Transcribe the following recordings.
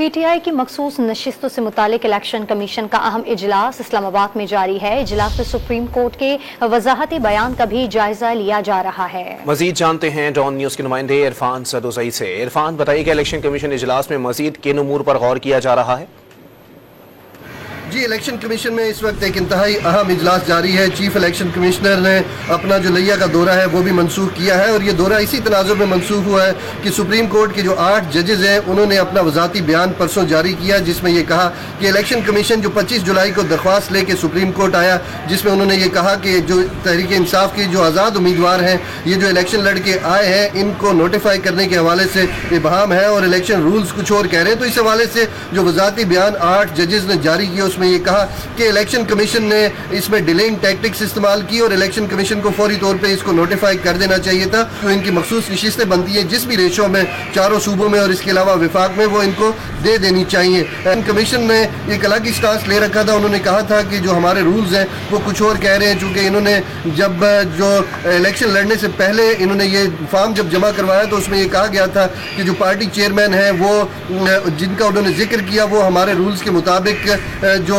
PTI की मखसूस नशिस्तों से मुतालिक इलेक्शन कमीशन का अहम इजलास इस्लामाबाद में जारी है। इजलास में सुप्रीम कोर्ट के वजाहती बयान का भी जायजा लिया जा रहा है। मजीद जानते हैं डॉन न्यूज के नुमाइंदे इरफान सदोजई से। इरफान, बताइए कि इलेक्शन कमीशन इजलास में मजीद किन उमूर पर गौर किया जा रहा है? जी, इलेक्शन कमीशन में इस वक्त एक इंतहाई अहम इजलास जारी है। चीफ इलेक्शन कमिश्नर ने अपना जो लिया का दौरा है वो भी मनसूख किया है और ये दौरा इसी तनाजुर में मनसूख हुआ है कि सुप्रीम कोर्ट के जो 8 जजेस हैं उन्होंने अपना वजाती बयान परसों जारी किया, जिसमें ये कहा कि इलेक्शन कमीशन जो 25 जुलाई को दरख्वास्त लेके सुप्रीम कोर्ट आया, जिसमें उन्होंने ये कहा कि जो तहरीक इंसाफ की जो आज़ाद उम्मीदवार हैं, ये जो इलेक्शन लड़के आए हैं, इनको नोटिफाई करने के हवाले से इबहम है और इलेक्शन रूल्स कुछ और कह रहे हैं। तो इस हवाले से जो वजाती बयान 8 जजेस ने जारी किया उसमें ये कहा कि इलेक्शन कमीशन ने इसमें डिलेइंग टैक्टिक्स इस्तेमाल की और इलेक्शन कमीशन को फौरी तौर पे इसको नोटिफाई कर देना चाहिए था। तो इनकी मखसूस नशिस्तें बनती हैं जिस भी रेशो में चारों सूबों में और इसके अलावा विफाक में, वो इनको दे देनी चाहिए। कमीशन ने एक अलग ही स्टांस ले रखा था। उन्होंने कहा था कि जो हमारे रूल्स हैं वो कुछ और कह रहे हैं, चूँकि इन्होंने जब जो इलेक्शन लड़ने से पहले इन्होंने ये फॉर्म जब जमा करवाया तो उसमें ये कहा गया था कि जो पार्टी चेयरमैन है वो जिनका उन्होंने जिक्र किया वो हमारे रूल्स के मुताबिक जो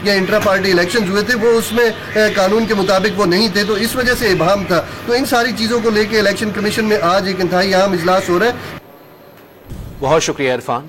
इंट्रा पार्टी इलेक्शन हुए थे वो उसमें कानून के मुताबिक वो नहीं थे, तो इस वजह से इबाम था। तो इन सारी चीज़ों को लेके इलेक्शन कमीशन में आज एक इंतहाई अहम इजलास हो रहा है। बहुत शुक्रिया इरफान।